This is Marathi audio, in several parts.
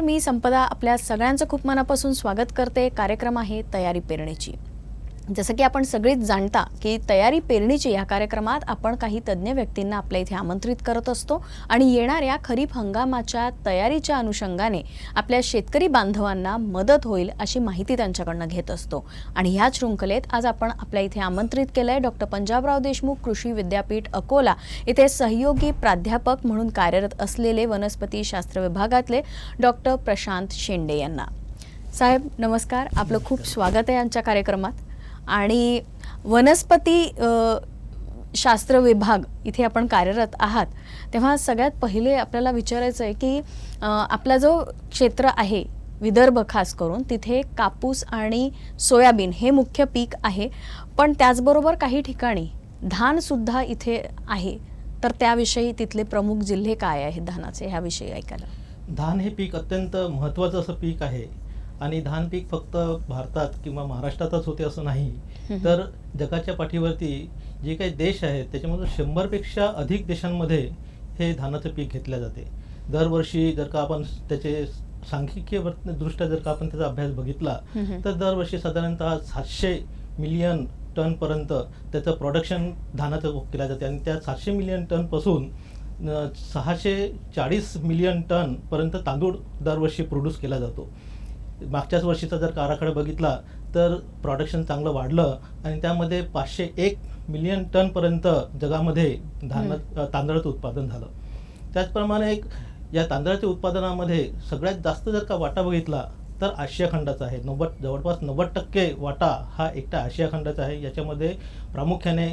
मी संपदा आपल्या सगळ्यांचं खूप मनापासून स्वागत करते। कार्यक्रम आहे तयारी पेरणीची। जसं की आपण सगळेच जाणता की तयारी पेरणीची या कार्यक्रमात आपण काही तज्ञ व्यक्तींना आपल्या इथे आमंत्रित करत असतो आणि येणाऱ्या खरीप हंगामाच्या तयारीच्या अनुषंगाने आपल्या शेतकरी बांधवांना मदत होईल अशी माहिती त्यांच्याकडून घेत असतो। आणि ह्या शृंखलेत आज आपण आपल्या इथे आमंत्रित केलंय डॉक्टर पंजाबराव देशमुख कृषी विद्यापीठ अकोला इथे सहयोगी प्राध्यापक म्हणून कार्यरत असलेले वनस्पती शास्त्र विभागातले डॉक्टर प्रशांत शेंडे यांना। साहेब नमस्कार, आपलं खूप स्वागत आहे आमच्या कार्यक्रमात। आणि वनस्पती शास्त्र विभाग इथे आपण कार्यरत आहात, तेव्हा सगळ्यात पहिले आपल्याला विचारायचं आहे की आपला जो क्षेत्र आहे विदर्भ खास करून तिथे कापूस आणि सोयाबीन हे मुख्य पीक आहे, पण त्याचबरोबर काही ठिकाणी धान सुद्धा इथे आहे। तर त्याविषयी तिथले प्रमुख जिल्हे काय आहेत धानाचे ह्याविषयी ऐकायला। धान हे पीक अत्यंत महत्त्वाचं असं पीक आहे आणि धान पीक फक्त भारतात किंवा महाराष्ट्रातच होते असं नाही, तर जगाच्या पाठीवरती जे काही देश आहेत त्याच्यामधून 100पेक्षा अधिक देशांमध्ये हे धानाचं पीक घेतलं जाते। दरवर्षी जर का आपण त्याचे सांख्यिकीय दृष्ट्या जर का आपण त्याचा अभ्यास बघितला तर दरवर्षी साधारणतः 700 मिलियन टनपर्यंत त्याचं प्रोडक्शन धानाचं केलं जाते आणि त्या 700 मिलियन टनपासून 640 मिलियन टनपर्यंत तांदूळ दरवर्षी प्रोड्यूस केला जातो। मागच्याच वर्षीचा जर आराखडा बघितला तर प्रोडक्शन चांगलं वाढलं आणि त्यामध्ये 501 मिलियन टनपर्यंत जगामध्ये तांदळाचं उत्पादन झालं। त्याचप्रमाणे या तांदळाच्या उत्पादनामध्ये सगळ्यात जास्त जर का वाटा बघितला तर आशिया खंडाचा आहे। जवळपास 90% वाटा हा एकटा आशिया खंडाचा आहे। याच्यामध्ये प्रामुख्याने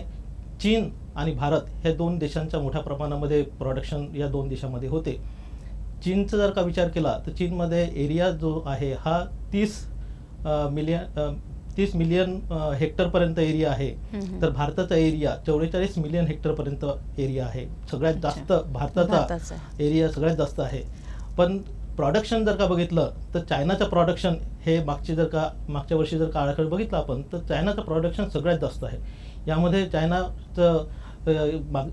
चीन आणि भारत हे दोन देशांच्या मोठ्या प्रमाणामध्ये प्रोडक्शन या दोन देशांमध्ये होते। चीनचा जर का विचार केला तर चीनमध्ये एरिया जो आहे हा 30 मिलियन हेक्टरपर्यंत एरिया आहे, तर भारताचा एरिया 44 मिलियन हेक्टरपर्यंत एरिया आहे। सगळ्यात जास्त भारताचा एरिया सगळ्यात जास्त आहे। पण प्रोडक्शन जर का बघितलं तर चायनाचं प्रोडक्शन हे मागच्या वर्षी जर का आराखडा बघितला आपण तर चायनाचं प्रोडक्शन सगळ्यात जास्त आहे। यामध्ये चायनाचं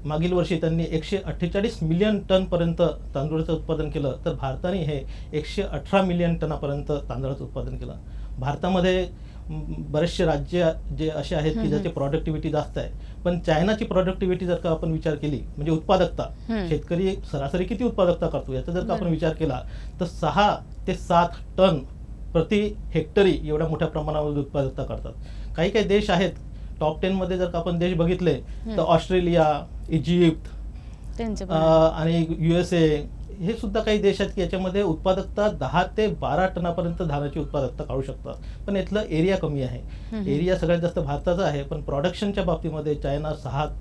मागील वर्षी त्यांनी 148 मिलियन टनपर्यंत तांदूळाचं उत्पादन केलं, तर भारताने हे 118 मिलियन टनापर्यंत तांदळाचं उत्पादन केलं। भारतामध्ये बरेचसे राज्य जे असे आहेत की ज्याची प्रोडक्टिव्हिटी जास्त आहे, पण चायनाची प्रोडक्टिव्हिटी जर का आपण विचार केली म्हणजे उत्पादकता, शेतकरी सरासरी किती उत्पादकता करतो याचा जर का आपण विचार केला तर 6 ते 7 टन प्रति हेक्टरी एवढ्या मोठ्या प्रमाणामध्ये उत्पादकता करतात। काही काही देश आहेत टॉप 10 मध्ये जर का आपण देश बघितले तर ऑस्ट्रेलिया, इजिप्त आणि USA हे सुद्धा काही देश आहेत की याच्यामध्ये उत्पादकता 10 ते 12 टनापर्यंत धानाची उत्पादकता काढू शकतात, पण इथलं एरिया कमी आहे। एरिया सगळ्यात जास्त भारताचा आहे, पण प्रोडक्शनच्या बाबतीमध्ये चायना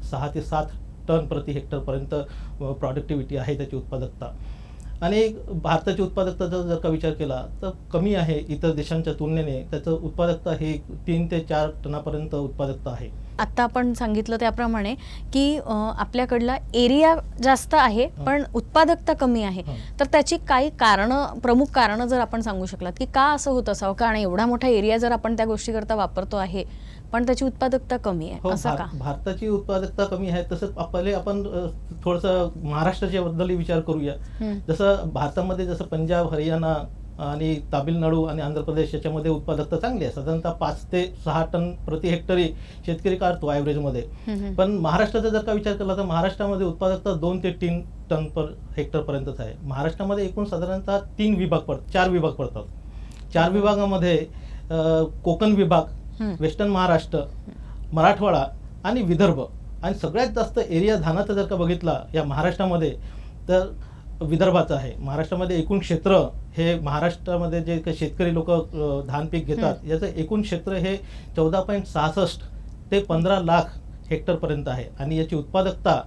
6 ते 7 टन प्रति हेक्टरपर्यंत प्रोडक्टिव्हिटी आहे त्याची उत्पादकता। आणि भारताची उत्पादकता जर का विचार केला तर कमी आहे इतर देशांच्या तुलनेने। त्याचं उत्पादकता हे 3 ते 4 टनापर्यंत उत्पादकता आहे। आता आपण सांगितलं त्याप्रमाणे की आपल्याकडला एरिया जास्त आहे पण उत्पादकता कमी आहे, तर त्याची काही प्रमुख कारणं जर आपण सांगू शकलात की का असं होत असावं, कारण एवढा मोठा एरिया जर आपण त्या गोष्टीकरता वापरतो आहे पण त्याची उत्पादकता कमी आहे असं का? भारताची उत्पादकता कमी आहे तसंच आपण थोडंसं महाराष्ट्राच्या बद्दल विचार करूया। जसं भारतामध्ये जसं पंजाब, हरियाणा आणि तामिळनाडू आणि आंध्र प्रदेश याच्यामध्ये उत्पादकता चांगली आहे, साधारणतः 5 ते 6 टन प्रति हेक्टरी शेतकरी काढतो ॲव्हरेजमध्ये। पण महाराष्ट्राचा जर का विचार केला तर महाराष्ट्रामध्ये उत्पादकता 2 ते 3 टन पर हेक्टरपर्यंतच आहे। महाराष्ट्रामध्ये एकूण साधारणतः 4 विभाग पडतात। 4 विभागामध्ये कोकण विभाग, वेस्टर्न महाराष्ट्र, मराठवाडा आणि विदर्भ, आणि सगळ्यात जास्त एरिया धानाचा जर का बघितला या महाराष्ट्रामध्ये तर विदर्भाचं आहे। महाराष्ट्रामध्ये एकूण क्षेत्र हे महाराष्ट्रामध्ये जे काही शेतकरी लोक धान पीक घेतात याचं एकूण क्षेत्र हे 14.66 ते 15 लाख हेक्टरपर्यंत आहे आणि याची उत्पादकता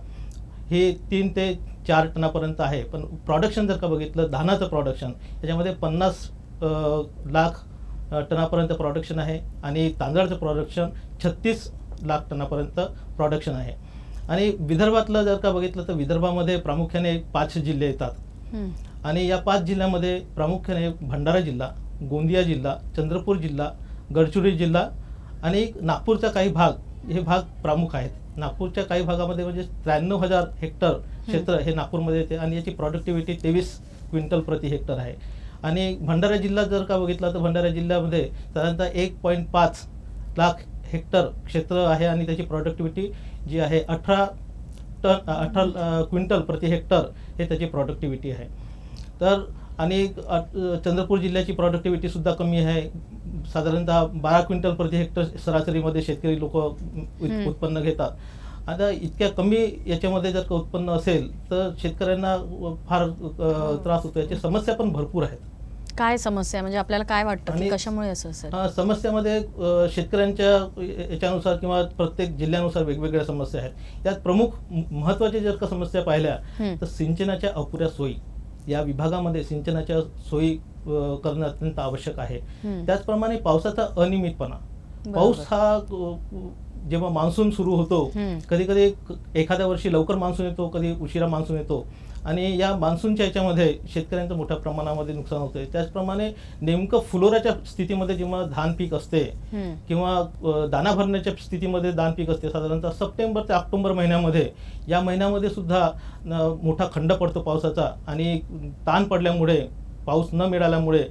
हे 3 ते 4 टनापर्यंत आहे। पण प्रोडक्शन जर का बघितलं धानाचं प्रोडक्शन याच्यामध्ये 50 लाख टनापर्यंत प्रोडक्शन आहे आणि तांदळाचं प्रोडक्शन 36 लाख टनापर्यंत प्रोडक्शन आहे। आणि विदर्भातलं जर का बघितलं तर विदर्भामध्ये प्रामुख्याने 5 जिल्हे येतात आणि या 5 जिल्ह्यामध्ये प्रामुख्याने भंडारा जिल्हा, गोंदिया जिल्हा, चंद्रपूर जिल्हा, गडचिरोली जिल्हा आणि नागपूरचा काही भाग, हे भाग प्रमुख आहेत। नागपूरच्या काही भागामध्ये म्हणजे 93,000 हेक्टर क्षेत्र हे नागपूरमध्ये येते आणि याची प्रोडक्टिव्हिटी 23 क्विंटल प्रति हेक्टर आहे। आणि भंडारा जिल्हा जर का बघितला तर भंडारा जिल्ह्यामध्ये साधारणतः 1.5 लाख हेक्टर क्षेत्र आहे आणि त्याची प्रोडक्टिव्हिटी जी आहे 18 क्विंटल प्रति हेक्टर हे त्याची प्रोडक्टिव्हिटी आहे. तर आणि चंद्रपूर जिल्ह्याची प्रोडक्टिव्हिटी सुद्धा कमी आहे, साधारणतः 12 क्विंटल प्रति हेक्टर सरासरीमध्ये शेतकरी लोक उत्पन्न घेतात. आता इतक्या कमी याच्यामध्ये जर का उत्पन्न असेल तर शेतकऱ्यांना फार त्रास होतो. याची समस्या पण भरपूर आहेत. काय समस्या म्हणजे आपल्याला काय वाटतं की कशामुळे असं असेल? समस्यामध्ये शेतकऱ्यांच्या याच्यानुसार किंवा प्रत्येक जिल्ह्यानुसार वेगवेगळ्या समस्या आहेत. त्यात प्रमुख महत्त्वाच्या जर का समस्या पाहिल्या तर सिंचनाच्या अपुऱ्या सोयी. या विभागामध्ये सिंचनाच्या सोयी करणं अत्यंत आवश्यक आहे. त्याचप्रमाणे पावसाचा अनियमितपणा. पाऊस हा जेव्हा मान्सून सुरू होतो, कधी कधी एखाद्या वर्षी लवकर मान्सून येतो, कधी उशिरा मान्सून येतो आणि या मान्सूनच्या याच्यामध्ये शेतकऱ्यांचं मोठ्या प्रमाणामध्ये नुकसान होते. त्याचप्रमाणे नेमकं फुलोऱ्याच्या स्थितीमध्ये जेव्हा धान पीक असते किंवा दाना भरण्याच्या स्थितीमध्ये धान पीक असते, साधारणतः सप्टेंबर ते ऑक्टोबर महिन्यामध्ये, या महिन्यामध्ये सुद्धा मोठा खंड पडतो पावसाचा आणि ताण पडल्यामुळे, पाऊस न मिळाल्यामुळे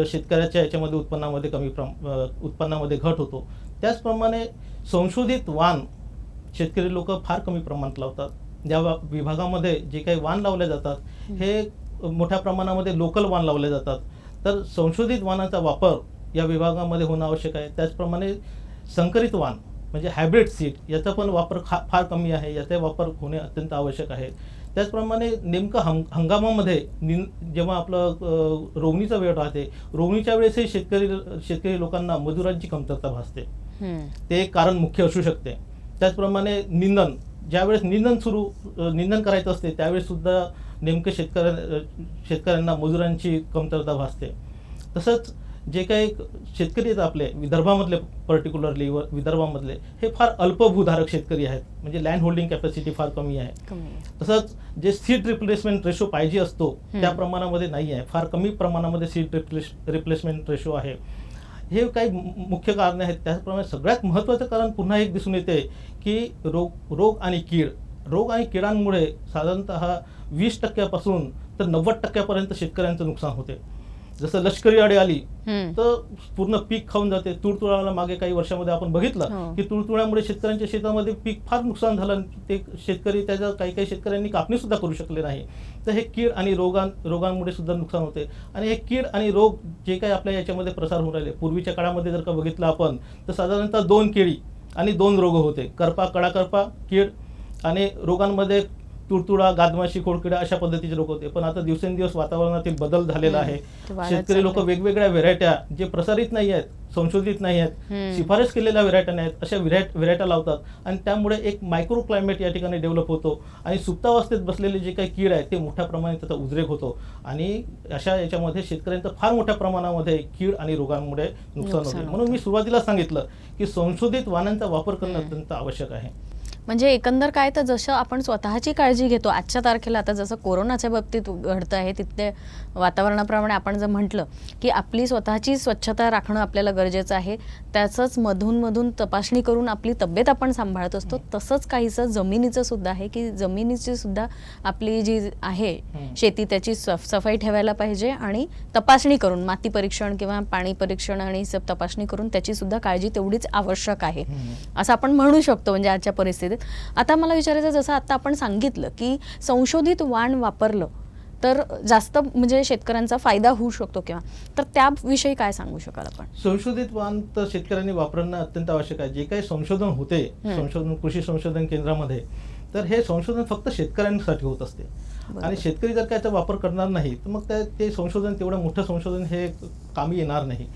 शेतकऱ्याच्या याच्यामध्ये उत्पन्नामध्ये घट होतो. त्याचप्रमाणे संशोधित वाण शेतकरी लोक फार कमी प्रमाणात लावतात. ज्या विभागामध्ये जे काही वाण लावले जातात हे मोठ्या प्रमाणामध्ये लोकल वाण लावले जातात. तर संशोधित वाणाचा वापर या विभागामध्ये होणं आवश्यक आहे. त्याचप्रमाणे संकरित वाण म्हणजे हायब्रिड सीड याचा पण वापर फार कमी आहे. याचा वापर होणे अत्यंत आवश्यक आहे. त्याचप्रमाणे नेमकं हंगामामध्ये जेव्हा आपलं रोवणीचा वेळ राहते, रोवणीच्या वेळेसही शेतकरी लोकांना मजुरांची कमतरता भासते. ते एक कारण मुख्य असू शकते. त्याचप्रमाणे निंदन, ज्यावेळेस निंदन करायचं असते त्यावेळेस सुद्धा नेमकं शेतकऱ्यांना मजुरांची कमतरता भासते. तसंच जे काही शेतकरी आहेत आपले विदर्भामधले, पर्टिक्युलरली विदर्भामधले, हे फार अल्प भूधारक शेतकरी आहेत. म्हणजे लँड होल्डिंग कॅपॅसिटी फार कमी आहे. तसंच जे सीड रिप्लेसमेंट रेशो पाहिजे असतो त्या प्रमाणामध्ये नाही आहे. फार कमी प्रमाणामध्ये सीड रिप्लेसमेंट रेशो आहे. हे काही मुख्य कारणे आहेत. त्याचप्रमाणे सगळ्यात महत्त्वाचं कारण पुन्हा एक दिसून येते की रोग आणि किडांमुळे साधारणतः 20% तर 90% शेतकऱ्यांचं नुकसान होते. जसं लष्करी अळी आली तर पूर्ण पीक खाऊन जाते. तुडतुड्याला मागे काही वर्षामध्ये आपण बघितलं की तुडतुड्यामुळे शेतकऱ्यांच्या शेतामध्ये पीक फार नुकसान झालं. ते शेतकरी त्याच्या काही शेतकऱ्यांनी कापणी सुद्धा करू शकले नाही. तर हे कीड आणि रोगांमुळे सुद्धा नुकसान होते. आणि हे कीड आणि रोग जे काही आपल्या याच्यामध्ये प्रसार होऊन राहिले, पूर्वीच्या काळामध्ये जर का बघितलं आपण तर साधारणतः 2 केळी आणि 2 रोग होते, कडा कीड, आणि रोगांमध्ये तुडतुडा, गादमाशी, खोडकिडा अशा पद्धतीचे रोग होते. पण आता दिवसेंदिवस वातावरणातील बदल झालेला आहे. शेतकरी लोक वेगवेगळ्या व्हेरायट्या जे प्रसारित नाही आहेत, संशोधित नाही आहेत, शिफारस केलेल्या व्हेरायट्या नाहीत, अशा व्हेरायट्या लावतात आणि त्यामुळे एक मायक्रो क्लायमेट या ठिकाणी डेव्हलप होतो आणि सुप्तावस्थेत बसलेले जे काही कीड आहे ते मोठ्या प्रमाणात त्याचा उद्रेक होतो आणि अशा याच्यामध्ये शेतकऱ्यांचं फार मोठ्या प्रमाणामध्ये कीड आणि रोगांमुळे नुकसान होते. म्हणून मी सुरुवातीला सांगितलं की संशोधित वाणांचा वापर करणं अत्यंत आवश्यक आहे. म्हणजे एकंदर काय तर जसं आपण स्वतःची काळजी घेतो आजच्या तारखेला, आता जसं कोरोनाच्या बाबतीत घडतं आहे तिथले वातावरणाप्रमाणे आपण जर म्हटलं की आपली स्वतःची स्वच्छता राखणं आपल्याला गरजेचं आहे, त्याचंच मधून तपासणी करून आपली तब्येत आपण सांभाळत असतो, तसंच काहीसं जमिनीचं सुद्धा आहे की जमिनीची सुद्धा आपली जी आहे शेती त्याची सफाई ठेवायला पाहिजे आणि तपासणी करून माती परीक्षण किंवा पाणी परीक्षण आणि तपासणी करून त्याची सुद्धा काळजी तेवढीच आवश्यक आहे असं आपण म्हणू शकतो म्हणजे आजच्या परिस्थितीत. आता मला विचारायचं, जसं आता आपण सांगितलं की संशोधित वाण वापरलं तर जास्त म्हणजे शेतकऱ्यांचा फायदा होऊ शकतो किंवा, तर त्याविषयी काय सांगू शकाल आपण? संशोधित वाण तर शेतकऱ्यांनी वापरणं अत्यंत आवश्यक आहे. जे काही संशोधन होते कृषी संशोधन केंद्रामध्ये, तर हे संशोधन फक्त शेतकऱ्यांसाठी होत असते आणि शेतकरी जर त्याचा वापर करणार नाही तर मग ते संशोधन, तेवढं मोठं संशोधन हे कामी येणार नाही.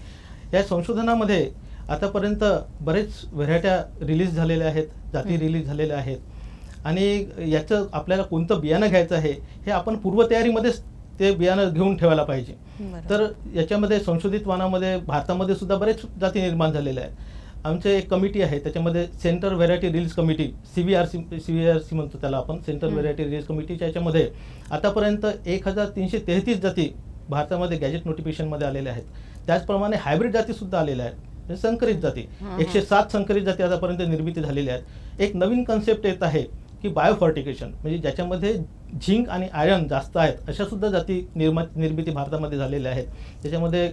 या संशोधनामध्ये आतापर्यंत बरेच व्हेरायट्या रिलीज झालेल्या आहेत, जाती रिलीज झालेल्या आहेत आणि याचं आपल्याला कोणतं बियाणं घ्यायचं आहे हे आपण पूर्वतयारीमध्येच ते बियाणं घेऊन ठेवायला पाहिजे. तर याच्यामध्ये संशोधित वाणामध्ये भारतामध्ये सुद्धा बरेच जाती निर्माण झालेल्या आहेत. आमचे एक कमिटी आहे, त्याच्यामध्ये centre variety release committee, CVRC म्हणतो त्याला आपण, सेंटर व्हेरायटी रिलीज कमिटीच्या याच्यामध्ये आतापर्यंत 1333 जाती भारतामध्ये गॅजेट नोटिफिकेशनमध्ये आलेल्या आहेत. त्याचप्रमाणे हायब्रिड जाती सुद्धा आलेल्या आहेत, संकरित जाती 107 संकरित जाती आतापर्यंत निर्मिती झालेल्या आहेत. एक नवीन कन्सेप्ट येत आहे की बायोफर्टिकेशन, म्हणजे ज्याच्यामध्ये झिंक आणि आयर्न जास्त आहेत अशा सुद्धा जाती निर्मिती भारतामध्ये झालेल्या आहेत. त्याच्यामध्ये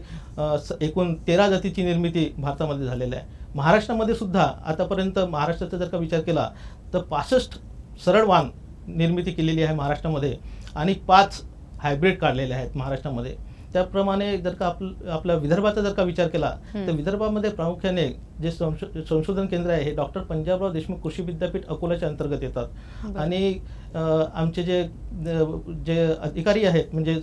एकूण 13 जातीची निर्मिती भारतामध्ये झालेल्या आहे. महाराष्ट्रामध्ये सुद्धा आतापर्यंत महाराष्ट्राचा जर का विचार केला तर 65 सरळ वाण निर्मिती केलेली आहे महाराष्ट्रामध्ये आणि 5 हायब्रिड काढलेले आहेत महाराष्ट्रामध्ये. त्याप्रमाणे जर का आपल्या विदर्भाचा जर का विचार केला तर विदर्भामध्ये प्रामुख्याने जे संशोधन केंद्र आहे हे डॉक्टर पंजाबराव देशमुख कृषी विद्यापीठ अकोलाच्या अंतर्गत येतात. आणि आमचे जे अधिकारी आहेत म्हणजे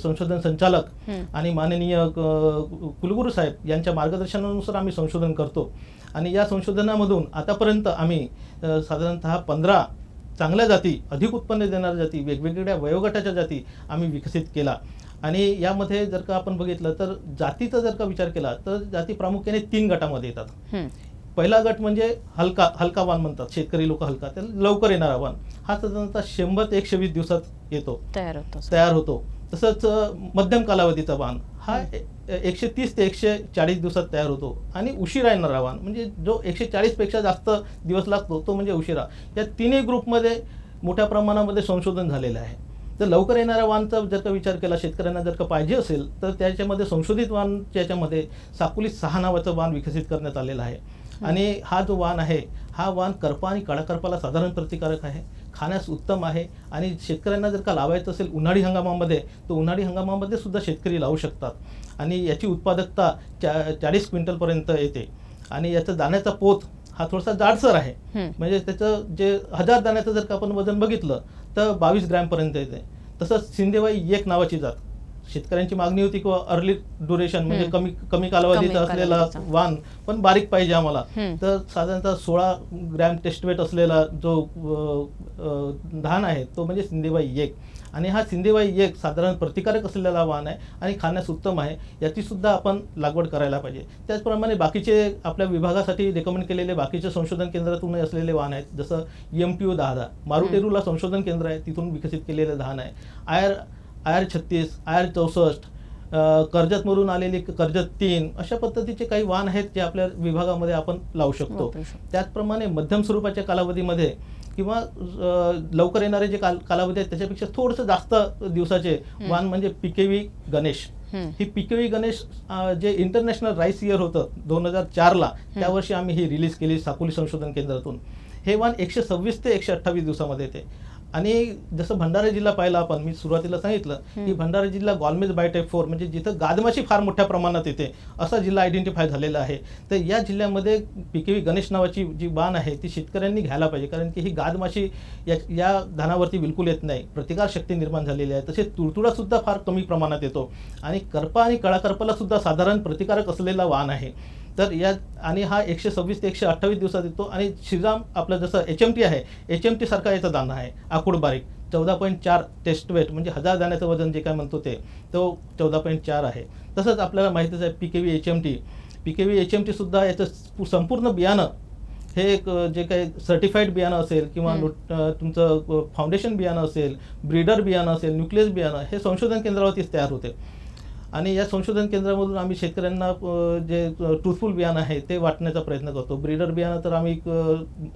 संशोधन संचालक आणि माननीय कुलगुरू साहेब यांच्या मार्गदर्शनानुसार आम्ही संशोधन करतो. आणि या संशोधनामधून आतापर्यंत आम्ही साधारणतः 15 चांगल्या जाती, अधिक उत्पन्न देणाऱ्या जाती, वेगवेगळ्या वयोगटाच्या जाती आम्ही विकसित केला. आणि यामध्ये जर का आपण बघितलं तर जातीचा जर का विचार केला तर जाती प्रामुख्याने 3 गटामध्ये येतात. पहिला गट म्हणजे हलका वाण म्हणतात, शेतकरी लोक हलका, त्याला लवकर येणारा वाण. हा साधारणतः 100 ते 120 दिवसात येतो, तयार होतो. तसंच मध्यम कालावधीचा वाण हा 130 ते 140 दिवसात तयार होतो. आणि उशिरा येणारा वाण म्हणजे जो 140 पेक्षा जास्त दिवस लागतो तो म्हणजे उशिरा. या तिन्ही ग्रुपमध्ये मोठ्या प्रमाणामध्ये संशोधन झालेलं आहे. तर लवकर येणाऱ्या वाणचा जर का विचार केला, शेतकऱ्यांना जर का पाहिजे असेल तर त्याच्यामध्ये संशोधित वाणच्या याच्यामध्ये साकुली 6 नावाचं वाण विकसित करण्यात आलेलं आहे. आणि हा जो वाण आहे हा वाण करपा आणि काळाकरपाला साधारण प्रतिकारक आहे, खाण्यास उत्तम आहे. आणि शेतकऱ्यांना जर का लावायचं असेल उन्हाळी हंगामामध्ये तर उन्हाळी हंगामामध्ये सुद्धा शेतकरी लावू शकतात. आणि याची उत्पादकता 40 क्विंटलपर्यंत येते. आणि याचा दाण्याचा पोत हा थोडासा जाडसर आहे, म्हणजे त्याचं जे 1000 दाण्याचं जर का आपण वजन बघितलं तर 22 ग्रॅमपर्यंत येते. तसंच सिंधेवाई 1 नावाची जात, शेतकऱ्यांची मागणी होती किंवा अर्ली ड्युरेशन म्हणजे कमी कालावधीचा असलेला वाण पण बारीक पाहिजे आम्हाला, तर साधारणतः 16 ग्रॅम टेस्ट वेट असलेला जो धान आहे तो म्हणजे सिंधेवाई 1. आणि हा सिंधेवाई 1 साधारण प्रतिकारक असलेला वाण आहे आणि खाण्यास उत्तम आहे. याची सुद्धा आपण लागवड करायला पाहिजे. त्याचप्रमाणे बाकीचे आपल्या विभागासाठी रेकमेंड केलेले बाकीचे संशोधन केंद्रातून असलेले वाण आहेत, जसं MPO 10 मारुटेरूला संशोधन केंद्र आहे, तिथून विकसित केलेलं धान आहे. आयर 36, आयर 64, कर्जतमधून आलेली कर्जत 3 अशा पद्धतीचे काही वाण आहेत जे आपल्या विभागामध्ये आपण लावू शकतो. त्याचप्रमाणे मध्यम स्वरूपाच्या कालावधीमध्ये किंवा लवकर येणारे जे कालावधी आहेत त्याच्यापेक्षा थोडंसं जास्त दिवसाचे वाण म्हणजे PKV गणेश. ही PKV गणेश जे इंटरनॅशनल राईस इयर होतं 2004ला, त्यावर्षी आम्ही ही रिलीज केली साकुली संशोधन केंद्रातून. हे वाण 126 ते 128 दिवसामध्ये येते. आणि जसं भंडारा जिल्हा पाहिला आपण, मी सुरुवातीला सांगितलं की भंडारा जिल्हा गॉलमेज बायोटाईप 4 म्हणजे जिथं गादमाशी फार मोठ्या प्रमाणात येते असा जिल्हा आयडेंटिफाय झालेला आहे. तर या जिल्ह्यामध्ये PKV गणेश नावाची जी वाण आहे ती शेतकऱ्यांनी घ्यायला पाहिजे, कारण की ही गादमाशी या धानावरती बिलकुल येत नाही, प्रतिकारशक्ती निर्माण झालेली आहे. तसेच तुडतुडासुद्धा फार कमी प्रमाणात येतो आणि करपा आणि काळाकरपाला सुद्धा साधारण प्रतिकारक असलेला वाण आहे. तर या आणि हा 126 ते 128 दिवसात येतो. आणि श्रीराम आपलं जसं HMT आहे, HMT सारखा याचा दाना आहे, आखूड बारीक, 14.4 टेस्ट वेट म्हणजे 1000 दाण्याचं वजन जे काय म्हणतो तो 14.4 आहे. तसंच आपल्याला माहितीच आहे PKV HMT सुद्धा याचं संपूर्ण बियाणं हे एक जे काही सर्टिफाईड बियाणं असेल किंवा तुमचं फाउंडेशन बियाणं असेल, ब्रीडर बियाणं असेल, न्यूक्लियस बियाणं हे संशोधन केंद्रावरतीच तयार होते. आणि या संशोधन केंद्रामधून आम्ही शेतकऱ्यांना जे ट्रूथफुल बियाणं आहे ते वाटण्याचा प्रयत्न करतो. ब्रीडर बियाणं तर आम्ही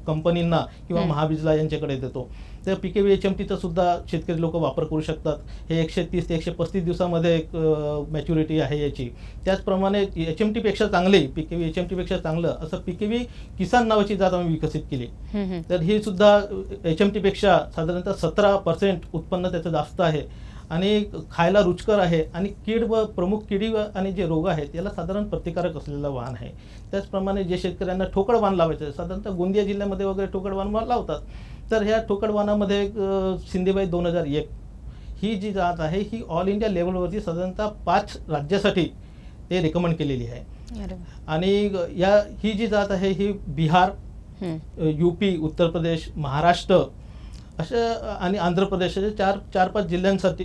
कंपनींना किंवा महाबीजला यांच्याकडे देतो. तर PKV HMTचा सुद्धा शेतकरी लोक वापर करू शकतात. हे 130 ते 135 दिवसामध्ये एक मॅच्युरिटी आहे याची. त्याचप्रमाणे HMTपेक्षा चांगली, PKV HMTपेक्षा चांगलं असं PKV किसान नावाची जात आम्ही विकसित केली. तर ही सुद्धा HMTपेक्षा साधारणतः 17% उत्पन्न त्याचं जास्त आहे आणि खायला रुचकर आहे. आणि प्रमुख किडी आणि जे रोग आहेत याला साधारण प्रतिकारक असलेला वाण आहे. त्याचप्रमाणे जे शेतकऱ्यांना ठोकळ वाण लावायचं आहे, साधारणतः गोंदिया जिल्ह्यामध्ये वगैरे ठोकळ वाण लावतात, तर ह्या ठोकळ वाणामध्ये सिंधेबाई 2001 ही जी जात आहे ही ऑल इंडिया लेवलवरती साधारणतः 5 राज्यासाठी ते रेकमेंड केलेली आहे. आणि ही जी जात आहे ही बिहार, UP, उत्तर प्रदेश, महाराष्ट्र अशा आणि आंध्र प्रदेश अशा 4-5 जिल्ह्यांसाठी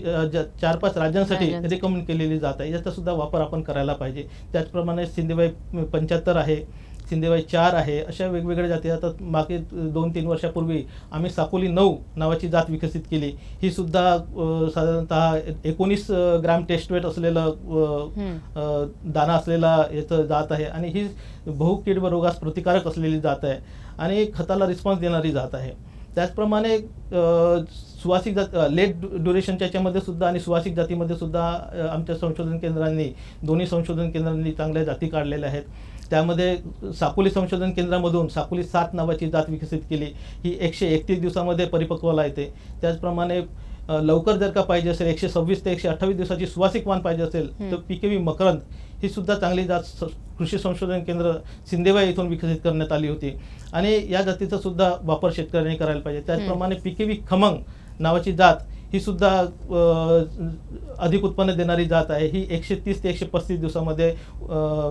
4-5 राज्यांसाठी रेकमेंड केलेली जात आहे. याचा सुद्धा वापर आपण करायला पाहिजे. त्याचप्रमाणे सिंधेबाई 75 आहे, सिंधेबाई 4 आहे, अशा वेगवेगळ्या जाती. आता मागे 2-3 वर्षापूर्वी आम्ही साकोली 9 नावाची जात विकसित केली. ही सुद्धा साधारणतः 19 ग्रॅम टेस्ट वेट असलेलं दाना असलेला याचं जात आहे. आणि ही बहु कीड व रोगास प्रतिकारक असलेली जात आहे आणि खताला रिस्पॉन्स देणारी जात आहे. त्याचप्रमाणे सुवासिक जात लेट ड्युरेशनच्या याच्यामध्ये सुद्धा आणि सुवासिक जातीमध्ये सुद्धा आमच्या संशोधन केंद्रांनी, दोन्ही संशोधन केंद्रांनी चांगल्या जाती काढलेल्या आहेत. त्यामध्ये साकोली संशोधन केंद्रामधून साकोली 7 नावाची जात विकसित केली. ही 131 दिवसामध्ये परिपक्वला येते. त्याचप्रमाणे लवकर जर का पाहिजे असेल 126 ते 128 दिवसाची सुवासिक वाण पाहिजे असेल तर PKV मकरंद ही सुद्धा चांगली जात कृषी संशोधन केंद्र सिंदेवाई येथून विकसित करण्यात आली होती आणि या जातीचा सुद्धा वापर शेतकऱ्यांनी करायला पाहिजे. त्याचप्रमाणे PKV खमंग नावाची जात ही सुद्धा अधिक उत्पन्न देणारी जात आहे. ही 130 ते 135 दिवसामध्ये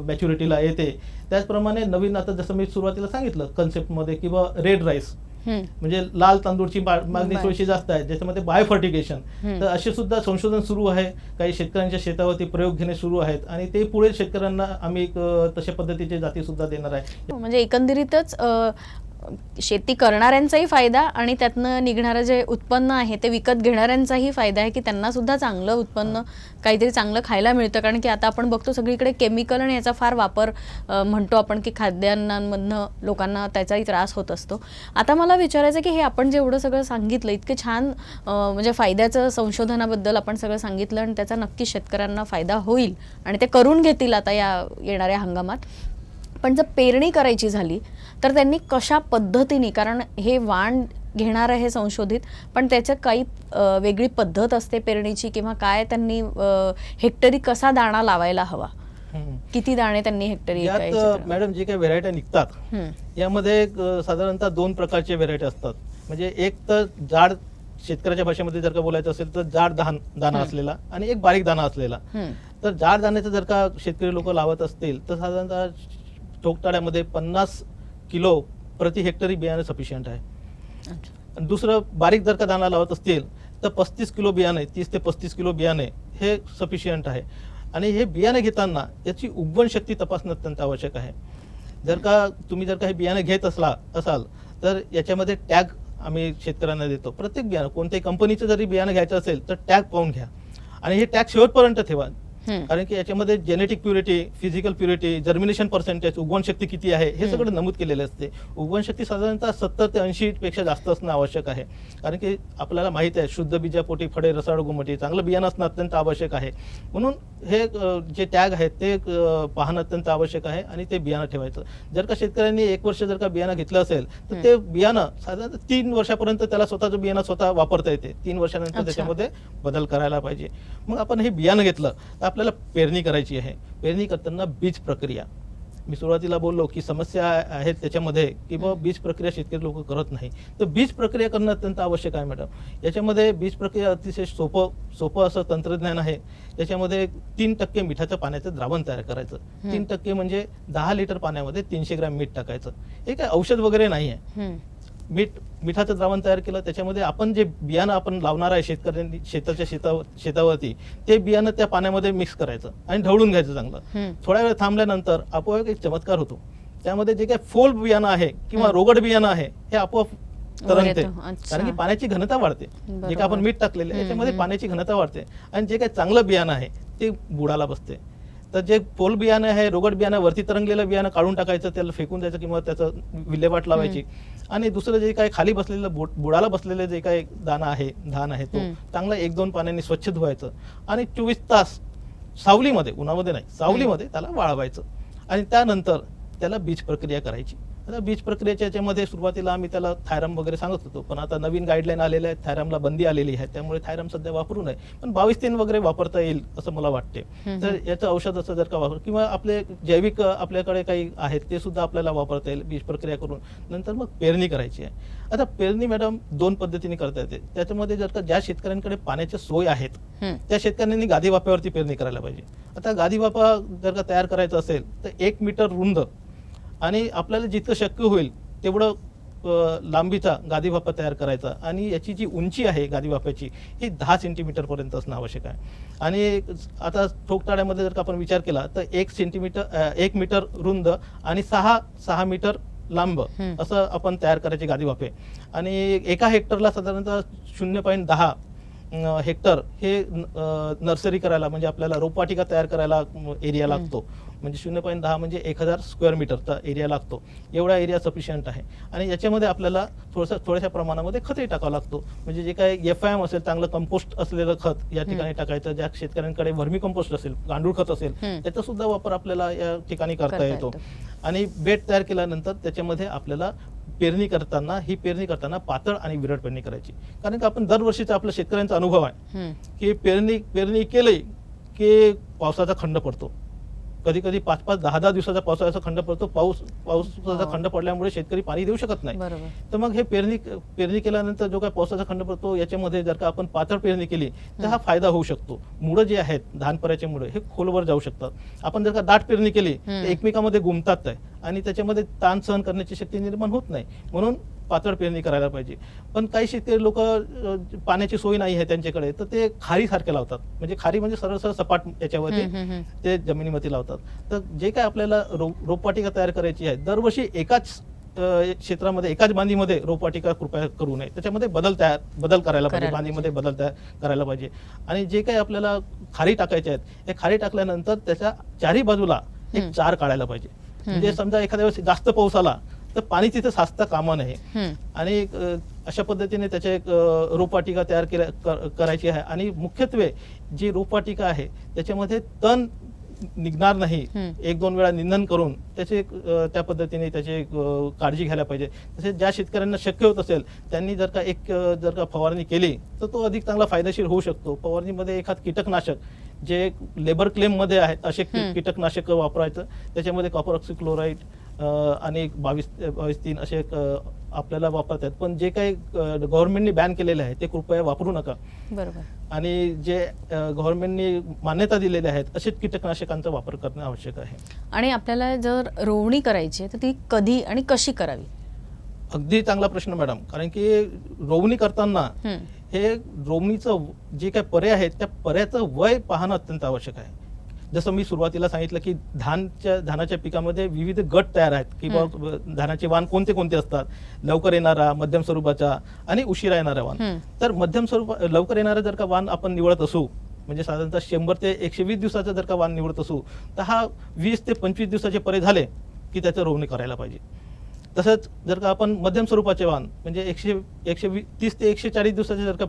मॅच्युरिटीला येते. त्याचप्रमाणे नवीन आता जसं मी सुरुवातीला सांगितलं कन्सेप्टमध्ये किंवा रेड राईस म्हणजे लाल तांदूळची मागणी थोडीशी जास्त आहे, ज्याच्यामध्ये बायोफर्टिगेशन, तर असे सुद्धा संशोधन सुरू आहे. काही शेतकऱ्यांच्या शेतावरती प्रयोग घेणे सुरू आहेत आणि ते पुढे शेतकऱ्यांना आम्ही तशा पद्धतीचे जाती सुद्धा देणार आहे. म्हणजे एकंदरीतच शेती करणाऱ्यांचाही फायदा आणि त्यातनं निघणारं जे उत्पन्न आहे ते विकत घेणाऱ्यांचाही फायदा आहे की त्यांना सुद्धा चांगलं उत्पन्न काहीतरी चांगलं खायला मिळतं. कारण की आता आपण बघतो सगळीकडे केमिकल आणि याचा फार वापर म्हणतो आपण की खाद्यान्नांमधनं लोकांना त्याचाही त्रास होत असतो. आता मला विचारायचं की हे आपण जेवढं सगळं सांगितलं इतके छान म्हणजे फायद्याचं संशोधनाबद्दल आपण सगळं सांगितलं आणि त्याचा नक्की शेतकऱ्यांना फायदा होईल आणि ते करून घेतील आता या येणाऱ्या हंगामात. पण जर पेरणी करायची झाली तर त्यांनी कशा पद्धतीने, कारण हे वाण घेणार आहे संशोधित पण त्याचं काही वेगळी पद्धत असते पेरणीची किंवा काय, त्यांनी हेक्टरी कसा दाणा लावायला हवा, किती दाणे त्यांनी हेक्टरी? मॅडम जे काही व्हेरायटी निघतात यामध्ये साधारणतः 2 प्रकारचे व्हेरायटी असतात. म्हणजे एक तर जाड, शेतकऱ्याच्या भाषेमध्ये जर का बोलायचं असेल तर जाड दाणा असलेला आणि एक बारीक दाणा असलेला. तर जाड दाण्याचं जर का शेतकरी लोक लावत असतील तर साधारणतः ठोकताळ्यामध्ये 50 किलो प्रति हेक्टरी बियाणे सफिशियंट आहे. आणि दुसरं बारीक जर का दाणा लावत असतील तर 35 किलो बियाणे, 30 ते 35 किलो बियाणे हे सफिशियंट आहे. आणि हे बियाणे घेताना याची उगवण शक्ती तपासणं अत्यंत आवश्यक आहे. तुम्ही जर का हे बियाणे घेत असाल तर याच्यामध्ये टॅग आम्ही शेतकऱ्यांना देतो. प्रत्येक बियाणं कोणत्याही कंपनीचं जरी बियाणं घ्यायचं असेल तर टॅग पाहून घ्या आणि हे टॅग शेवटपर्यंत ठेवा. कारण की याच्यामध्ये genetic purity, physical purity, germination percentage, उगवण शक्ती किती आहे हे सगळं नमूद केलेलं असते. उगवण शक्ती साधारणतः 70 ते 80 पेक्षा जास्त असणं आवश्यक आहे. कारण की आपल्याला माहित आहे शुद्ध बीजापोटी फळे रसाळ गुमटी चांगलं बियाणं असणं अत्यंत आवश्यक आहे. म्हणून हे जे टॅग आहेत ते पाहणं अत्यंत आवश्यक आहे आणि ते बियाणं ठेवायचं. जर का शेतकऱ्यांनी 1 वर्ष जर का बियाणं घेतलं असेल तर ते बियाणं साधारणतः 3 वर्षापर्यंत त्याला स्वतःचं बियाणं स्वतः वापरता येते. 3 वर्षानंतर त्याच्यामध्ये बदल करायला पाहिजे. मग आपण हे बियाणं घेतलं तर आपल्याला पेरणी करायची आहे. पेरणी करताना बीज प्रक्रिया, मी सुरुवातीला बोललो की समस्या आहेत त्याच्यामध्ये किंवा बीज प्रक्रिया शेतकरी लोक करत नाही. तर बीज प्रक्रिया करणं अत्यंत आवश्यक आहे मॅडम. याच्यामध्ये बीज प्रक्रिया अतिशय सोपं असं तंत्रज्ञान आहे. याच्यामध्ये 3% मिठाचं पाण्याचं द्रावण तयार करायचं. 3% म्हणजे 10 लिटर पाण्यामध्ये 300 ग्रॅम मीठ टाकायचं. हे काय औषध वगैरे नाही आहे. मिठाचं द्रावण तयार केलं, त्याच्यामध्ये आपण जे बियाणं आपण लावणार आहे शेतकऱ्यांनी शेतावरती ते बियाणं त्या पाण्यामध्ये मिक्स करायचं आणि ढवळून घ्यायचं चांगलं. थोड्या वेळ थांबल्यानंतर आपोआप एक चमत्कार होतो. त्यामध्ये जे काही फोल बियाणं आहे किंवा रोगड बियाणं आहे हे आपोआप तरंगते. कारण की पाण्याची घनता वाढते. जे काही आपण मीठ टाकलेलं आहे याच्यामध्ये पाण्याची घनता वाढते आणि जे काही चांगलं बियाणं आहे ते बुडाला बसते. तर जे पोल बियाणं आहे, रोगड बियाणं, वरती तरंगलेलं बियाणं काढून टाकायचं, त्याला फेकून द्यायचं किंवा त्याचं विल्हेवाट लावायची. आणि दुसरं जे काही खाली बसलेलं बुडाला बसलेलं जे काही धान आहे तो चांगला 1-2 पाण्याने स्वच्छ धुवायचं आणि 24 तास सावलीमध्ये, उन्हामध्ये नाही, सावलीमध्ये त्याला वाळवायचं आणि त्यानंतर त्याला बीज प्रक्रिया करायची. आता बीज प्रक्रियेच्या याच्यामध्ये सुरुवातीला आम्ही त्याला थायरम वगैरे सांगत होतो, पण आता नवीन गाईडलाईन आलेल्या आहेत, थायरमला बंदी आलेली आहे, त्यामुळे थायरम सध्या वापरू नये. पण 22-3 वगैरे वापरता येईल असं मला वाटते. तर याचं औषध असं जर का वापर किंवा आपले जैविक आपल्याकडे काही आहेत ते सुद्धा आपल्याला वापरता येईल बीज प्रक्रिया करून. नंतर मग पेरणी करायची आहे. आता पेरणी मॅडम 2 पद्धतीने करता येते. त्याच्यामध्ये जर का ज्या शेतकऱ्यांकडे पाण्याच्या सोय आहेत त्या शेतकऱ्यांनी गादी वाफ्यावरती पेरणी करायला पाहिजे. आता गादी वाफा जर का तयार करायचं असेल तर 1 मीटर रुंद आणि आपल्याला जितकं शक्य होईल तेवढं लांबीचा गादी वाफा तयार करायचा आणि याची जी उंची आहे गादी वाफ्याची ही 10 सेंटीमीटर पर्यंत असणं आवश्यक आहे. आणि आता ठोकताळ्यामध्ये जर का आपण विचार केला तर 1 मीटर रुंद आणि 6 मीटर लांब असं आपण तयार करायचे गादी वाफे. आणि 1 हेक्टरला साधारणतः 0.10 हेक्टर हे नर्सरी करायला म्हणजे आपल्याला रोपवाटिका तयार करायला एरिया लागतो. म्हणजे 0.10 म्हणजे 1000 स्क्वेअर मीटरचा एरिया लागतो, एवढा एरिया सफिशियंट आहे. आणि याच्यामध्ये आपल्याला थोड्याशा प्रमाणामध्ये खतही टाकावं लागतो. म्हणजे जे काय FIM असेल, चांगलं कंपोस्ट असलेलं खत या ठिकाणी टाकायचं. ज्या शेतकऱ्यांकडे व्हर्मी कंपोस्ट असेल, गांडूळ खत असेल, त्याचा सुद्धा वापर आपल्याला या ठिकाणी करता येतो. आणि बेड तयार केल्यानंतर त्याच्यामध्ये आपल्याला पेरणी करताना पातळ आणि विरळ पेरणी करायची. कारण की आपण दरवर्षीचा आपल्या शेतकऱ्यांचा अनुभव आहे की पेरणी केली की पावसाचा खंड पडतो. कधी कधी 5-5, 10-10 दिवसाचा पावसाचा खंड पडतो. पावसाचा खंड पडल्यामुळे शेतकरी पाणी देऊ शकत नाही. तर मग हे पेरणी केल्यानंतर जो काय पावसाचा खंड पडतो, याच्यामध्ये जर का आपण पातळ पेरणी केली तर हा फायदा होऊ शकतो. मुळं जे आहेत धान पराचे मुळं हे खोलवर जाऊ शकतात. आपण जर का दाट पेरणी केली तर एकमेकांमध्ये गुंततात आणि त्याच्यामध्ये ताण सहन करण्याची शक्ती निर्माण होत नाही. म्हणून पातळ पेरणी करायला पाहिजे. पण काही शेतकरी लोक पाण्याची सोय नाही आहे त्यांच्याकडे, तर ते खारी सारखे लावतात. म्हणजे खारी म्हणजे सरळ सपाट याच्यावरती ते जमिनीमध्ये लावतात. तर जे काय आपल्याला रोपवाटिका तयार करायची आहे, दरवर्षी एकाच क्षेत्रामध्ये एकाच बांधीमध्ये रोपवाटिका कृपया करू नये. त्याच्यामध्ये बदल करायला पाहिजे, बांधीमध्ये बदल करायला पाहिजे. आणि जे काही आपल्याला खारी टाकायचे आहेत, हे खारी टाकल्यानंतर त्याच्या चारही बाजूला एक चार काढायला पाहिजे. म्हणजे समजा एखाद्या वेळेस जास्त पाऊस आला तर पाणी तिथे साचता कामा नये. आणि अशा पद्धतीने त्याच्या एक रोपवाटिका तयार करायची आहे. आणि मुख्यत्वे जी रोपवाटिका आहे त्याच्यामध्ये तण निघणार नाही. 1-2 वेळा निंदन करून त्याचे त्या पद्धतीने त्याची काळजी घ्यायला पाहिजे. तसेच ज्या शेतकऱ्यांना शक्य होत असेल त्यांनी जर का फवारणी केली तर तो अधिक चांगला फायदेशीर होऊ शकतो. फवारणीमध्ये एखाद कीटकनाशक जे लेबर क्लेम मध्ये आहेत असे कीटकनाशक वापरायचं. त्याच्यामध्ये कॉपर ऑक्सिक्लोराइड आणि 22-3 असे आपल्याला वापरतात. पण जे काही गव्हर्नमेंटने बॅन केलेले आहे ते कृपया वापरू नका. बरोबर. आणि जे गव्हर्नमेंटने मान्यता दिलेले आहेत असेच कीटकनाशकांचा वापर करणं आवश्यक आहे. आणि आपल्याला जर रोवणी करायची तर ती कधी आणि कशी करावी? अगदी चांगला प्रश्न मॅडम. कारण की रोवणी करताना हे रोवणीचं जे काही पर्याय आहेत त्या पर्यायाचं वय पाहणं अत्यंत आवश्यक आहे. जसं मी सुरुवातीला सांगितलं की धानाच्या पिकामध्ये विविध गट तयार आहेत किंवा धानाचे वाण कोणते असतात, लवकर येणारा, मध्यम स्वरूपाचा आणि उशिरा येणारा वाण. तर लवकर येणारा जर का वाण आपण निवडत असू, म्हणजे साधारणतः 100 ते 120 दिवसाचा जर का वाण निवडत असू, तर हा 20 ते 25 दिवसाचे परे झाले की त्याचं रोवणी करायला पाहिजे. तसंच जर का आपण मध्यम स्वरूपाचे वाण म्हणजे 130 ते 140 दिवसाचे जर का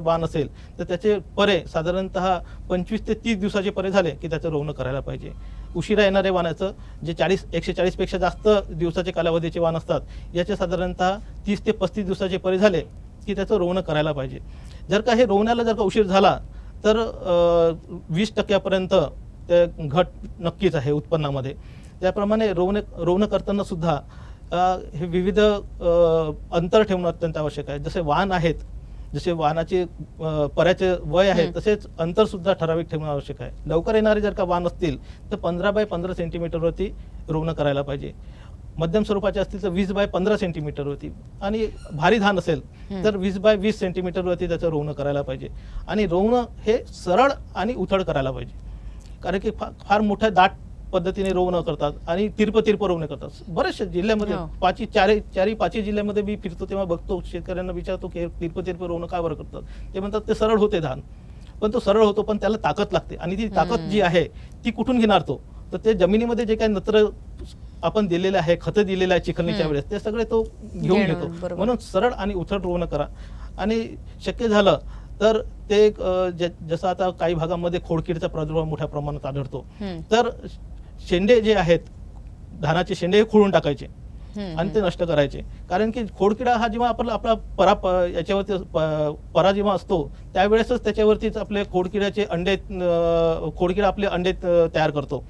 वाण असेल तर त्याचे परे साधारणतः 25 ते 30 दिवसाचे परे झाले की त्याचं रोवणं करायला पाहिजे. उशिरा येणारे वाणाचं जे 140 पेक्षा जास्त दिवसाचे कालावधीचे वाण असतात याचे साधारणतः 30 ते 35 दिवसाचे परे झाले की त्याचं रोवणं करायला पाहिजे. जर का हे रोवण्याला जर का उशीर झाला तर 20% ते घट नक्कीच आहे उत्पन्नामध्ये. त्याप्रमाणे रोवणं करताना सुद्धा हे विविध अंतर ठेवणं अत्यंत आवश्यक आहे. जसे वाण आहेत, जसे वाणाचे पर्याचे वय आहे तसेच अंतर सुद्धा ठराविक ठेवणं आवश्यक आहे. लवकर येणारे जर का वाण असतील तर 15 बाय 15 सेंटीमीटरवरती रोवणं करायला पाहिजे. मध्यम स्वरूपाचे असतील तर 20 बाय 15 सेंटीमीटरवरती. आणि भारी धान असेल तर 20 बाय 20 सेंटीमीटरवरती त्याचं रोवणं करायला पाहिजे. आणि रोवणं हे सरळ आणि उथळ करायला पाहिजे. कारण की फार मोठ्या दाट पद्धतीने रोवणं करतात आणि तिरप रोवणं करतात. बऱ्याचशा जिल्ह्यामध्ये 4-5 जिल्ह्यामध्ये मी फिरतो तेव्हा बघतो, शेतकऱ्यांना विचारतो की तिरप रोवणं का बरं करतात. ते म्हणतात ते सरळ होते धान, पण तो सरळ होतो पण त्याला ताकद लागते. आणि ती ताकद जी आहे ती कुठून घेणार तो? तर ते जमिनीमध्ये जे काही नत्र आपण दिलेले आहे, खतं दिलेलं आहे चिखलणीच्या वेळेस, ते सगळे तो घेऊन घेतो. म्हणून सरळ आणि उथळ रोवणं करा. आणि शक्य झालं तर ते जसं आता काही भागामध्ये खोडकिडीचा प्रादुर्भाव मोठ्या प्रमाणात आढळतो, तर शेंडे जे आहेत धानाचे शेंडे हे खोडून टाकायचे आणि ते नष्ट करायचे. कारण की खोडकिडा हा जेव्हा आपला याच्यावरती परा जेव्हा असतो त्यावेळेसच त्याच्यावरतीच आपले खोडकिडा आपले अंडे तयार करतो.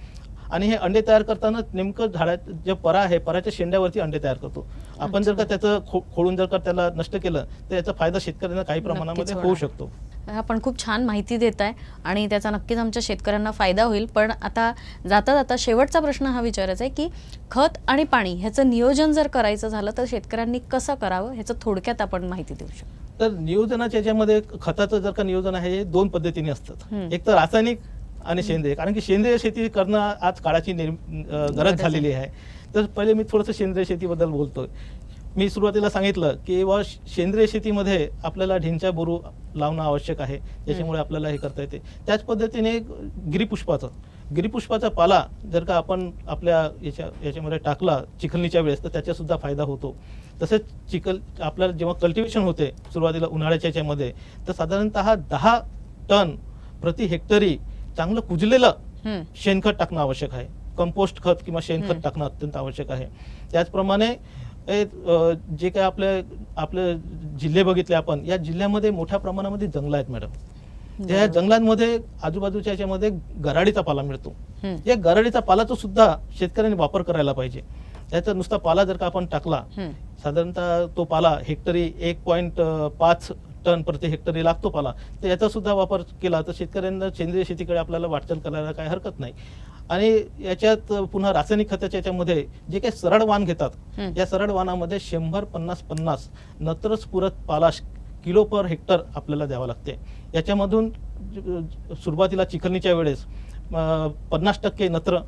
आणि हे अंडे तयार करताना नेमकं झाडात जे परा आहे पराच्या शेंड्यावरती अंडे तयार करतो. आपण जर का त्याचं खोडून जर का त्याला नष्ट केलं तर याचा फायदा शेतकऱ्यांना काही प्रमाणामध्ये होऊ शकतो. आपण खूप छान माहिती देत आहे आणि त्याचा नक्कीच आमच्या शेतकऱ्यांना फायदा होईल. पण आता जाता शेवटचा प्रश्न हा विचारायचा आहे की खत आणि पाणी ह्याचं नियोजन जर करायचं झालं तर शेतकऱ्यांनी कसं करावं ह्याचं थोडक्यात आपण माहिती देऊ शकतो? तर नियोजनाच्या याच्यामध्ये खताचं जर का नियोजन आहे हे 2 पद्धतीने असतात. एक तर रासायनिक आणि सेंद्रिय. कारण की सेंद्रिय शेती करणं आज काळाची गरज झालेली आहे. तर पहिले मी थोडंसं सेंद्रिय शेतीबद्दल बोलतोय. मी सुरुवातीला सांगितलं की सेंद्रिय शेतीमध्ये आपल्याला ढिंच्या बोरू लावणं आवश्यक आहे, ज्याच्यामुळे आपल्याला हे करता येते. त्याच पद्धतीने गिरीपुष्पाचा पाला जर का आपण आपल्या याच्यामध्ये टाकला चिखलणीच्या वेळेस तर त्याचा सुद्धा फायदा होतो. तसेच आपल्याला जेव्हा कल्टिवेशन होते सुरुवातीला उन्हाळ्याच्या याच्यामध्ये तर साधारणतः 10 टन प्रति हेक्टरी चांगलं कुजलेलं शेणखत टाकणं आवश्यक आहे. कंपोस्ट खत किंवा शेणखत टाकणं अत्यंत आवश्यक आहे. त्याचप्रमाणे जे काय आपले जिल्हे बघितले आपण, या जिल्ह्यामध्ये मोठ्या प्रमाणामध्ये जंगल आहेत मॅडम. त्या जंगलांमध्ये आजूबाजूच्या याच्यामध्ये गराडीचा पाला मिळतो. या गराडीचा पालाचा सुद्धा शेतकऱ्यांनी वापर करायला पाहिजे. त्याचा नुसता पाला जर का आपण टाकला, साधारणतः तो पाला हेक्टरी 1.5 टन प्रति हेक्टरी लागतो पाला, तर याचा सुद्धा वापर केला तर शेतकऱ्यांना सेंद्रिय शेतीकडे आपल्याला वाटचाल करायला काही हरकत नाही. आणि याच्यात पुन्हा रासायनिक खताच्या याच्यामध्ये जे काही सरळ वाण घेतात, या सरळ वाणामध्ये 100-50-50 नत्र स्फुरत पाला किलो पर हेक्टर आपल्याला द्यावं लागते. याच्यामधून सुरुवातीला चिखलणीच्या वेळेस 50% नत्र,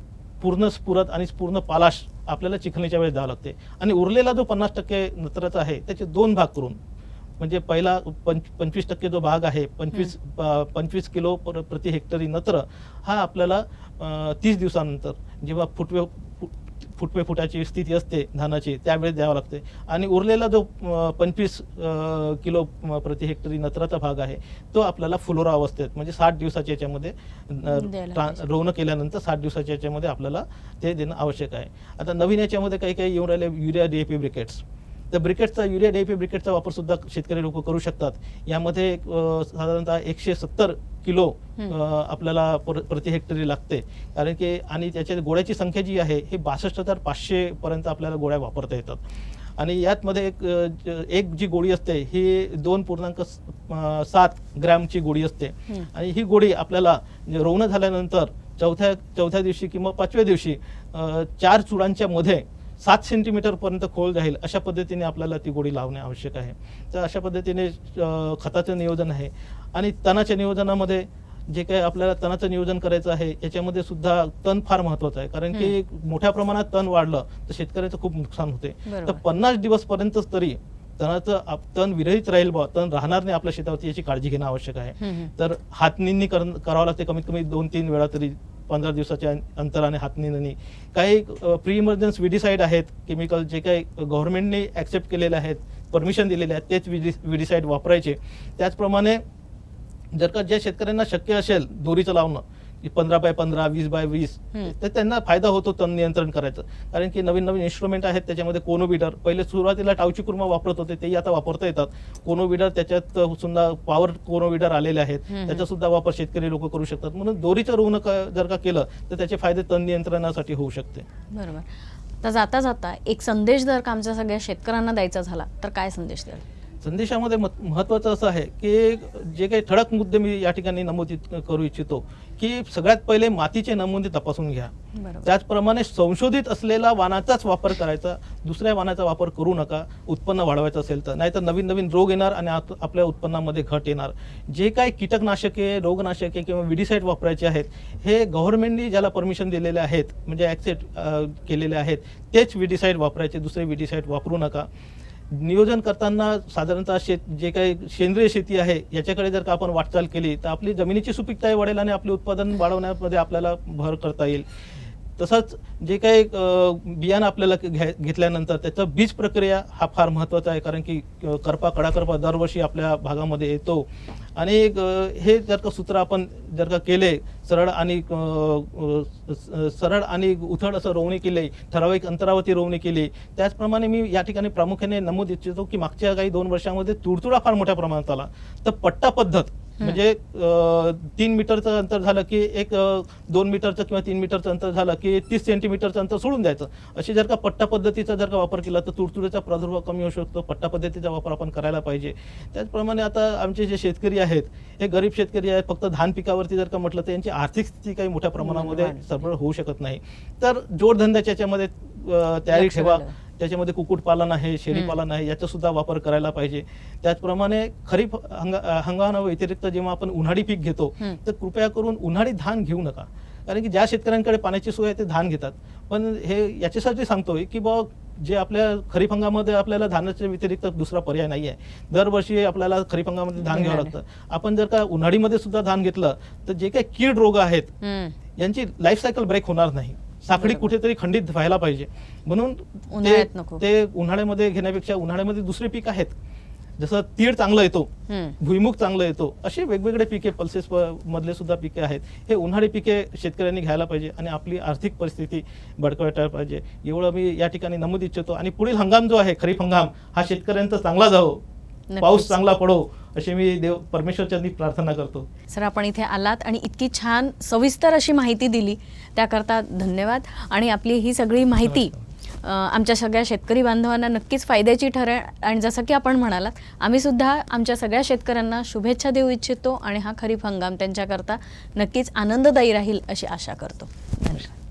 पूर्ण स्फुरत आणि पूर्ण पालाश आपल्याला चिखलणीच्या वेळेस द्यावं लागते. आणि उरलेला जो 50% नत्राचा आहे त्याचे 2 भाग करून, म्हणजे पहिला 25% जो भाग आहे 25 किलो प्रति हेक्टरी नत्र हा आपल्याला 30 दिवसानंतर जेव्हा फुटवे फुटाची स्थिती असते धानाची त्यावेळेस द्यावा लागते. आणि उरलेला जो 25 किलो प्रति हेक्टरी नत्राचा भाग आहे तो आपल्याला फुलोरा अवस्थेत म्हणजे 60 दिवसाच्या याच्यामध्ये रोवणं केल्यानंतर 60 दिवसाच्या याच्यामध्ये आपल्याला ते देणं आवश्यक आहे. आता नवीन याच्यामध्ये काही येऊन राहिले युरिया DAP ब्रिकेट्स. तर ब्रिकेटचा युरिया DAP ब्रिकेटचा वापर सुद्धा शेतकरी लोक करू शकतात. यामध्ये साधारणतः 170 किलो आपल्याला प्रति हेक्टरी लागते. कारण की आणि त्याच्या गोळ्याची संख्या जी आहे हे 62,500 पर्यंत आपल्याला गोळ्या वापरता येतात. आणि यातमध्ये एक जी गोळी असते ही 2.7 ग्रॅमची गोळी असते. आणि ही गोळी आपल्याला रोवणं झाल्यानंतर चौथ्या दिवशी किंवा 5व्या दिवशी 4 चुडांच्या मध्ये 7 सेंटीमीटर पर्यंत खोल जाईल अशा पद्धतीने आपल्याला ती गोळी लावणे आवश्यक आहे. तर अशा पद्धतीने खताचं नियोजन आहे. आणि तणाच्या नियोजनामध्ये जे काही आपल्याला तणाचं नियोजन करायचं आहे याच्यामध्ये सुद्धा तण फार महत्वाचं आहे. कारण की मोठ्या प्रमाणात तण वाढलं तर शेतकऱ्याचं खूप नुकसान होते. तर 50 दिवस पर्यंत तरी तण विरहित राहील बा, तण राहणार नाही आपल्या शेतावरती याची काळजी घेणं आवश्यक आहे. तर हातनिंदी करावं लागते कमीत कमी 2-3 वेळा तरी 15 दिवसाच्या अंतराने हातनिंदणी. काही प्री इमर्जन्स विडीसाईड आहेत केमिकल जे काही गव्हर्नमेंटने ऍक्सेप्ट केलेले आहेत, परमिशन दिलेले आहेत तेच विडीसाईड वापरायचे. त्याचप्रमाणे जर का ज्या शेतकऱ्यांना शक्य असेल दोरीचं लावणं 15x15 20x20 तर त्यांना फायदा होतो तण नियंत्रण करायचं. कारण की नवीन इन्स्ट्रुमेंट आहेत त्याच्यामध्ये कोनो बीडर, पहिले सुरुवातीला टावची कुर्मा वापरत होते तेही आता वापरता येतात. कोनो बीडर, त्याच्यात सुद्धा पॉवर कोनो बीडर आलेले आहेत, त्याचा सुद्धा वापर शेतकरी लोक करू शकतात. म्हणून दोरीचं रोवणं जर का केलं तर त्याचे फायदे तण नियंत्रणासाठी होऊ शकते. बरोबर. तर जाता जाता एक संदेश जर का आमच्या सगळ्या शेतकऱ्यांना द्यायचा झाला तर काय संदेश द्याल? संदेशामध्ये महत्त्वाचं असं आहे की जे काही ठळक मुद्दे मी या ठिकाणी नमूद करू इच्छितो की सगळ्यात पहिले मातीचे नमुने तपासून घ्या. त्याचप्रमाणे संशोधित असलेला वाणाचाच वापर करायचा, दुसऱ्या वाणाचा वापर करू नका उत्पन्न वाढवायचं असेल तर. नाहीतर नवीन रोग येणार आणि आपल्या उत्पन्नामध्ये घट येणार. जे काही कीटकनाशके, रोगनाशके किंवा विडीसाईड वापरायचे आहेत हे गव्हर्नमेंटने ज्याला परमिशन दिलेले आहेत म्हणजे ऍक्सेप्ट केलेले आहेत तेच विडीसाईड वापरायचे, दुसरे विडीसाईड वापरू नका. नियोजन करताना साधारणतः जे काही सेंद्रिय शेती आहे याच्याकडे जर का आपण वाटचाल केली तर आपली जमिनीची सुपीकता वाढेल आणि आपले उत्पादन वाढवण्यामध्ये आपल्याला भर करता येईल. तसंच जे काही बियाणं आपल्याला घेतल्यानंतर त्याचं बीज प्रक्रिया हा फार महत्त्वाचा आहे. कारण की कडाकरपा दरवर्षी आपल्या भागामध्ये येतो. आणि हे जर का सूत्र आपण जर का केले सरळ आणि उथळ असं रोवणी केले, ठराविक अंतरावरती रोवणी केली. त्याचप्रमाणे मी या ठिकाणी प्रामुख्याने नमूद इच्छितो की मागच्या काही 2 वर्षामध्ये तुडतुडा फार मोठ्या प्रमाणात आला. तर पट्टा पद्धत म्हणजे 3 मीटरचं अंतर झालं की 2 मीटरचं किंवा 3 मीटरचं अंतर झालं की 30 सेंटीमीटरचं अंतर सोडून द्यायचं. अशी जर का पट्टा पद्धतीचा जर का वापर केला तर तुडतुड्याचा प्रादुर्भाव कमी होऊ शकतो. पट्टा पद्धतीचा वापर आपण करायला पाहिजे. त्याचप्रमाणे आता आमचे जे शेतकरी आहेत हे गरीब शेतकरी आहेत. फक्त धान पिकावरती जर का म्हटलं तर यांची आर्थिक स्थिती काही मोठ्या प्रमाणामध्ये सबळ होऊ शकत नाही. तर जोडधंद्याच्या याच्यामध्ये तयारी ठेवा. त्याच्यामध्ये कुक्कुटपालन आहे, शेळीपालन आहे, याचा सुद्धा वापर करायला पाहिजे. त्याचप्रमाणे खरीप हंगामा व्यतिरिक्त जेव्हा आपण उन्हाळी पीक घेतो तर कृपया करून उन्हाळी धान घेऊ नका. कारण की ज्या शेतकऱ्यांकडे पाण्याची सोय आहे ते धान घेतात. पण हे याच्यासाठी सांगतोय की जे आपल्या खरीप हंगामामध्ये आपल्याला धानाच्या व्यतिरिक्त दुसरा पर्याय नाही आहे. दरवर्षी आपल्याला खरीप हंगामामध्ये धान घ्यावं लागतं. आपण जर का उन्हाळीमध्ये सुद्धा धान घेतलं तर जे काही कीड रोग आहेत यांची लाईफ सायकल ब्रेक होणार नाही. साखळी कुठेतरी खंडित व्हायला पाहिजे. म्हणून उन्हाळ्यात नको. ते उन्हाळ्यामध्ये घेण्यापेक्षा उन्हाळ्यामध्ये दुसरे पीक आहेत, जसं तीळ चांगलं येतो, भुईमुग चांगलं येतो, असे वेगवेगळे पिके पल्सेस मधले सुद्धा पिके आहेत. हे उन्हाळी पिके शेतकऱ्यांनी घ्यायला पाहिजे आणि आपली आर्थिक परिस्थिती बळकटायला पाहिजे, एवढं मी या ठिकाणी नमूद इच्छितो. आणि पुढील हंगाम जो आहे खरीप हंगाम हा शेतकऱ्यांचा चांगला जावो, पाऊस चांगला पडो अशी मी देव परमेश्वरचरणी प्रार्थना करतो. सर, आपण इथे आलात आणि इतकी छान सविस्तर अशी माहिती दिली त्याकरता धन्यवाद. आणि आपली ही सगळी माहिती आमच्या सगळ्या शेतकरी बांधवांना नक्कीच फायद्याची ठरेल. आणि जसं की आपण म्हणालात, आम्ही सुद्धा आमच्या सगळ्या शेतकऱ्यांना शुभेच्छा देऊ इच्छितो आणि हा खरीप हंगाम त्यांच्याकरता नक्कीच आनंददायी राहील अशी आशा करतो. धन्यवाद.